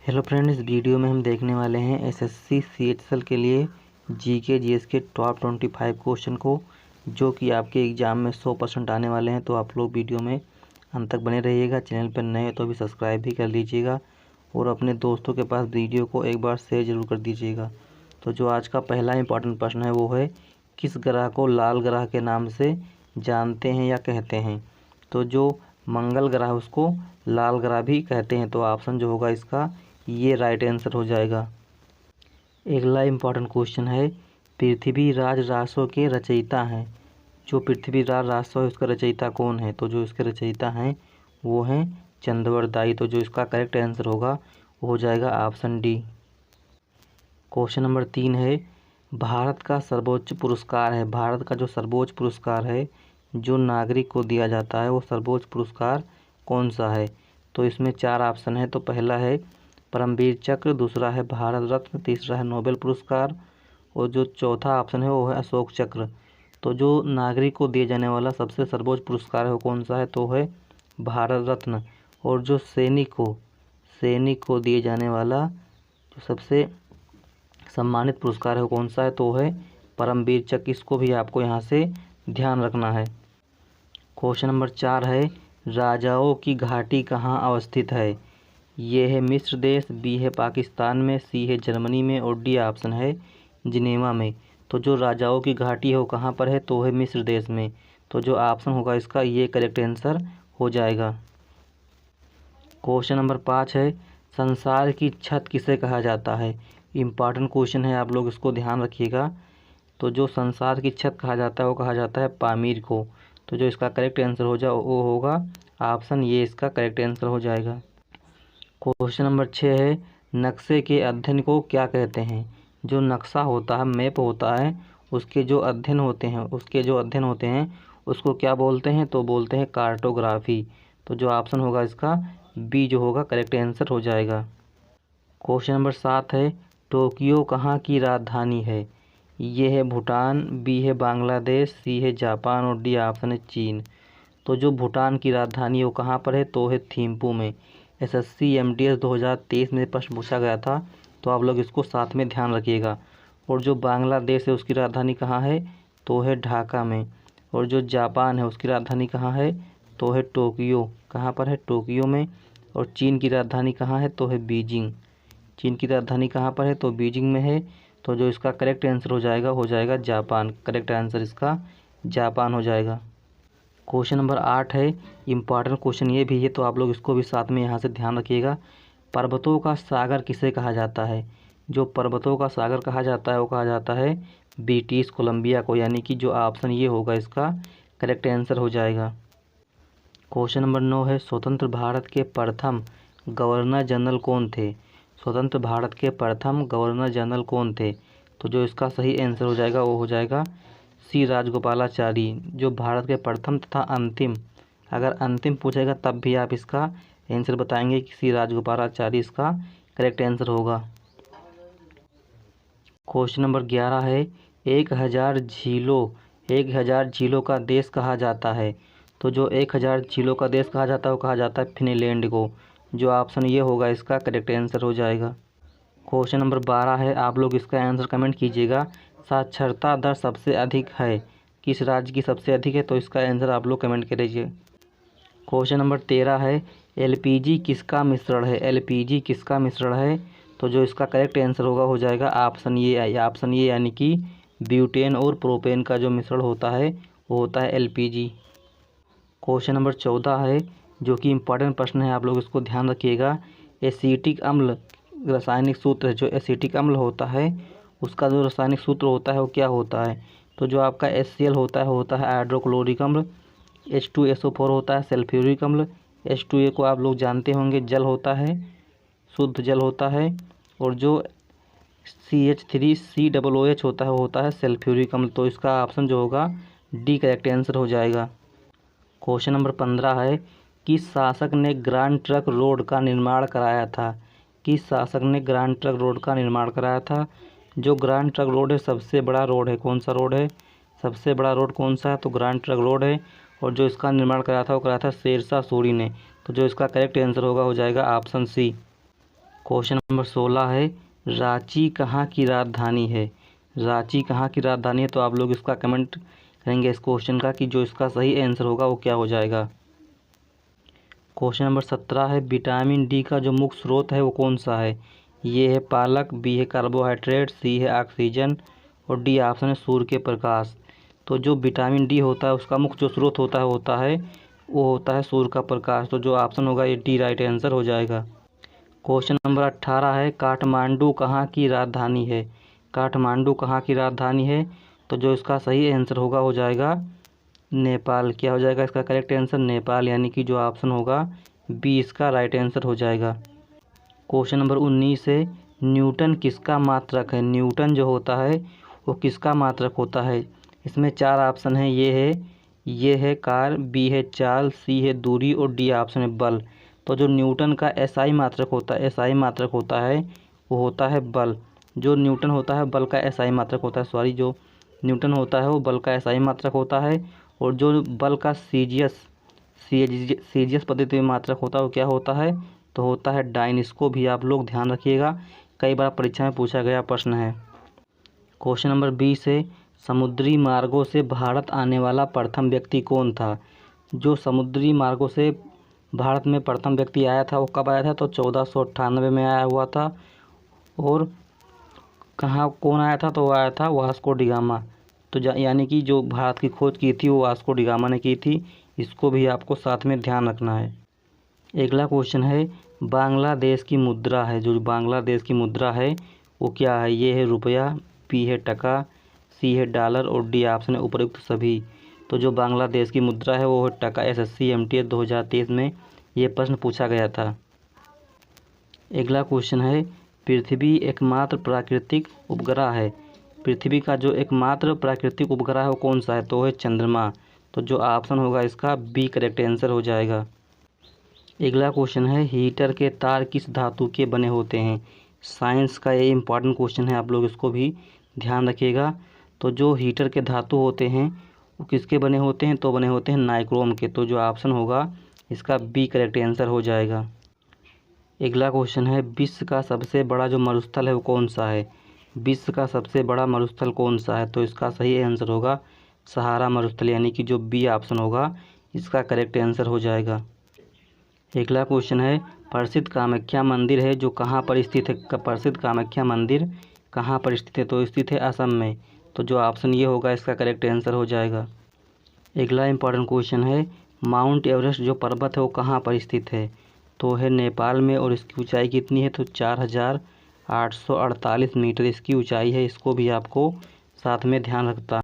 Hello friend, इस video में हम देखने वाले हैं एसएससी सीएचएसएल के लिए जीके जीएस के टॉप 25 क्वेश्चन को, जो कि आपके एग्ज़ाम में 100% आने वाले हैं। तो आप लोग वीडियो में अंत तक बने रहिएगा। चैनल पर नए हैं तो अभी सब्सक्राइब भी कर लीजिएगा और अपने दोस्तों के पास वीडियो को एक बार शेयर ज़रूर कर दीजिएगा। तो जो आज का पहला इंपॉर्टेंट प्रश्न है वो है, किस ग्रह को लाल ग्रह के नाम से जानते हैं या कहते हैं? तो जो मंगल ग्रह उसको लाल ग्रह भी कहते हैं। तो ऑप्शन जो होगा इसका ये राइट आंसर हो जाएगा। अगला इम्पॉर्टेंट क्वेश्चन है, पृथ्वीराज रासो के रचयिता हैं। जो पृथ्वीराज रासो है उसका रचयिता कौन है? तो जो इसके रचयिता हैं वो हैं चंद्रवरदाई। तो जो इसका करेक्ट आंसर होगा वो हो जाएगा ऑप्शन डी। क्वेश्चन नंबर 3 है, भारत का सर्वोच्च पुरस्कार है। भारत का जो सर्वोच्च पुरस्कार है जो नागरिक को दिया जाता है वो सर्वोच्च पुरस्कार कौन सा है? तो इसमें 4 ऑप्शन है। तो पहला है परमवीर चक्र, दूसरा है भारत रत्न, तीसरा है नोबेल पुरस्कार और जो चौथा ऑप्शन है वो है अशोक चक्र। तो जो नागरिक को दिए जाने वाला सबसे सर्वोच्च पुरस्कार है वो कौन सा है? तो है भारत रत्न। और जो सैनिक को दिए जाने वाला जो सबसे सम्मानित पुरस्कार है वो कौन सा है? तो है परमवीर चक्र। इसको भी आपको यहाँ से ध्यान रखना है। क्वेश्चन नंबर 4 है, राजाओं की घाटी कहाँ अवस्थित है? ये है मिस्र देश, बी है पाकिस्तान में, सी है जर्मनी में और डी ऑप्शन है जिनेवा में। तो जो राजाओं की घाटी है वो कहाँ पर है? तो है मिस्र देश में। तो जो ऑप्शन होगा इसका ये करेक्ट आंसर हो जाएगा। क्वेश्चन नंबर 5 है, संसार की छत किसे कहा जाता है? इम्पॉर्टेंट क्वेश्चन है, आप लोग इसको ध्यान रखिएगा। तो जो संसार की छत कहा जाता है वो कहा जाता है पामीर को। तो जो इसका करेक्ट आंसर हो जाए वो होगा ऑप्शन ये, इसका करेक्ट आंसर हो जाएगा। क्वेश्चन नंबर 6 है, नक्शे के अध्ययन को क्या कहते हैं? जो नक्शा होता है, मैप होता है, उसके जो अध्ययन होते हैं उसको क्या बोलते हैं? तो बोलते हैं कार्टोग्राफी। तो जो ऑप्शन होगा इसका बी जो होगा करेक्ट आंसर हो जाएगा। क्वेश्चन नंबर 7 है, टोक्यो कहाँ की राजधानी है? ये है भूटान, बी है बांग्लादेश, सी है जापान और डी ऑप्शन है चीन। तो जो भूटान की राजधानी है वो कहाँ पर है? तो है थिम्पू में। एसएससी एमटीएस 2023 में प्रश्न पूछा गया था, तो आप लोग इसको साथ में ध्यान रखिएगा। और जो बांग्लादेश है उसकी राजधानी कहाँ है? तो है ढाका में। और जो जापान है उसकी राजधानी कहाँ है? तो है टोक्यो। कहाँ पर है? टोक्यो में। और चीन की राजधानी कहाँ है? तो है बीजिंग। चीन की राजधानी कहाँ पर है? तो बीजिंग में है। तो जो इसका करेक्ट आंसर हो जाएगा जापान। करेक्ट आंसर इसका जापान हो जाएगा। क्वेश्चन नंबर 8 है, इम्पॉर्टेंट क्वेश्चन ये भी है, तो आप लोग इसको भी साथ में यहाँ से ध्यान रखिएगा। पर्वतों का सागर किसे कहा जाता है? जो पर्वतों का सागर कहा जाता है वो कहा जाता है ब्रिटिश कोलंबिया को, यानी कि जो ऑप्शन ये होगा इसका करेक्ट आंसर हो जाएगा। क्वेश्चन नंबर 9 है, स्वतंत्र भारत के प्रथम गवर्नर जनरल कौन थे? स्वतंत्र भारत के प्रथम गवर्नर जनरल कौन थे? तो जो इसका सही आंसर हो जाएगा वो हो जाएगा सी राजगोपालाचारी। जो भारत के प्रथम तथा अंतिम, अगर अंतिम पूछेगा तब भी आप इसका आंसर बताएंगे कि सी राजगोपालाचारी इसका करेक्ट आंसर होगा। क्वेश्चन नंबर 11 है, 1000 झीलों का देश कहा जाता है? तो जो 1000 झीलों का देश कहा जाता है वो कहा जाता है फिनलैंड को। जो ऑप्शन ये होगा इसका करेक्ट आंसर हो जाएगा। क्वेश्चन नंबर 12 है, आप लोग इसका आंसर कमेंट कीजिएगा। साक्षरता दर सबसे अधिक है, किस राज्य की सबसे अधिक है? तो इसका आंसर आप लोग कमेंट करिए। क्वेश्चन नंबर 13 है, एलपीजी किसका मिश्रण है? एलपीजी किसका मिश्रण है? तो जो इसका करेक्ट आंसर होगा हो जाएगा ऑप्शन ये, यानी कि ब्यूटेन और प्रोपेन का जो मिश्रण होता है वो होता है एलपीजी। क्वेश्चन नंबर 14 है, जो कि इम्पॉर्टेंट प्रश्न है, आप लोग इसको ध्यान रखिएगा। एसिटिक अम्ल रासायनिक सूत्र है, जो एसिटिक अम्ल होता है उसका जो रासायनिक सूत्र होता है वो क्या होता है? तो जो आपका HCl होता है हाइड्रोक्लोरिक अम्ल, H2SO4 होता है सल्फ्यूरिक अम्ल, H2A को आप लोग जानते होंगे जल होता है, शुद्ध जल होता है, और जो CH3COOH होता है सल्फ्यूरिक अम्ल। तो इसका ऑप्शन जो होगा डी करेक्ट आंसर हो जाएगा। क्वेश्चन नंबर 15 है, किस शासक ने ग्रैंड ट्रंक रोड का निर्माण कराया था? किस शासक ने ग्रैंड ट्रंक रोड का निर्माण कराया था? जो ग्रैंड ट्रंक रोड है सबसे बड़ा रोड है, कौन सा रोड है? सबसे बड़ा रोड कौन सा है? तो ग्रैंड ट्रंक रोड है। और जो इसका निर्माण कराया था वो कराया था शेरशाह सूरी ने। तो जो इसका करेक्ट आंसर होगा हो जाएगा ऑप्शन सी। क्वेश्चन नंबर 16 है, रांची कहाँ की राजधानी है। रांची कहाँ की राजधानी है, तो आप लोग इसका कमेंट करेंगे इस क्वेश्चन का कि जो इसका सही आंसर होगा वो क्या हो जाएगा। क्वेश्चन नंबर 17 है, विटामिन डी का जो मुख्य स्रोत है वो कौन सा है। ये है पालक, बी है कार्बोहाइड्रेट, सी है ऑक्सीजन और डी ऑप्शन है सूर्य के प्रकाश। तो जो विटामिन डी होता है उसका मुख्य जो स्रोत होता है वो होता है सूर्य का प्रकाश। तो जो ऑप्शन होगा ये डी राइट आंसर हो जाएगा। क्वेश्चन नंबर 18 है, काठमांडू कहाँ की राजधानी है। काठमांडू कहाँ की राजधानी है, तो जो इसका सही आंसर होगा हो जाएगा नेपाल। क्या हो जाएगा इसका करेक्ट आंसर, नेपाल, यानी कि जो ऑप्शन होगा बी इसका राइट आंसर हो जाएगा। क्वेश्चन नंबर 19 है, न्यूटन किसका मात्रक है। न्यूटन जो होता है वो किसका मात्रक होता है। इसमें 4 ऑप्शन है, ये है कार, बी है चाल, सी है दूरी और डी ऑप्शन है बल। तो जो न्यूटन का एसआई मात्रक होता है वो होता है बल। जो न्यूटन होता है बल का एसआई मात्रक होता है, जो न्यूटन होता है वो बल का एसआई मात्रक होता है। और जो बल का सीजीएस पद्धति में मात्रक होता है वो क्या होता है, तो होता है डाइन। इसको भी आप लोग ध्यान रखिएगा, कई बार परीक्षा में पूछा गया प्रश्न है। क्वेश्चन नंबर 20 है, समुद्री मार्गों से भारत आने वाला प्रथम व्यक्ति कौन था। जो समुद्री मार्गों से भारत में प्रथम व्यक्ति आया था वो कब आया था, तो 1498 में आया हुआ था। और कौन आया था, तो वो आया था वास्को डी गामा। तो यानी कि जो भारत की खोज की थी वो वास्को डी गामा ने की थी। इसको भी आपको साथ में ध्यान रखना है। अगला क्वेश्चन है, बांग्लादेश की मुद्रा है, जो बांग्लादेश की मुद्रा है वो क्या है। ये है रुपया, बी है टका, सी है डॉलर और डी ऑप्शन है उपरोक्त सभी। तो जो बांग्लादेश की मुद्रा है वो है टका। एसएससी एमटीएस 2023 में ये प्रश्न पूछा गया था। अगला क्वेश्चन है, पृथ्वी एकमात्र प्राकृतिक उपग्रह है। पृथ्वी का जो एकमात्र प्राकृतिक उपग्रह है वो कौन सा है, तो है चंद्रमा। तो जो ऑप्शन होगा इसका बी करेक्ट आंसर हो जाएगा। अगला क्वेश्चन है, हीटर के तार किस धातु के बने होते हैं। साइंस का ये इंपॉर्टेंट क्वेश्चन है, आप लोग इसको भी ध्यान रखिएगा। तो जो हीटर के धातु होते हैं वो किसके बने होते हैं, तो बने होते हैं नाइक्रोम के। तो जो ऑप्शन होगा इसका बी करेक्ट आंसर हो जाएगा। अगला क्वेश्चन है, विश्व का सबसे बड़ा जो मरुस्थल है वो कौन सा है। विश्व का सबसे बड़ा मरुस्थल कौन सा है, तो इसका सही आंसर होगा सहारा मरुस्थल, यानी कि जो बी ऑप्शन होगा इसका करेक्ट आंसर हो जाएगा। अगला क्वेश्चन है, प्रसिद्ध कामाख्या मंदिर है जो कहाँ पर स्थित है। प्रसिद्ध कामाख्या मंदिर कहाँ पर स्थित है, तो स्थित है असम में। तो जो ऑप्शन ये होगा इसका करेक्ट आंसर हो जाएगा। अगला इंपॉर्टेंट क्वेश्चन है, माउंट एवरेस्ट जो पर्वत है वो कहाँ पर स्थित है, तो है नेपाल में। और इसकी ऊंचाई कितनी है, तो 4848 मीटर इसकी ऊंचाई है। इसको भी आपको साथ में ध्यान रखता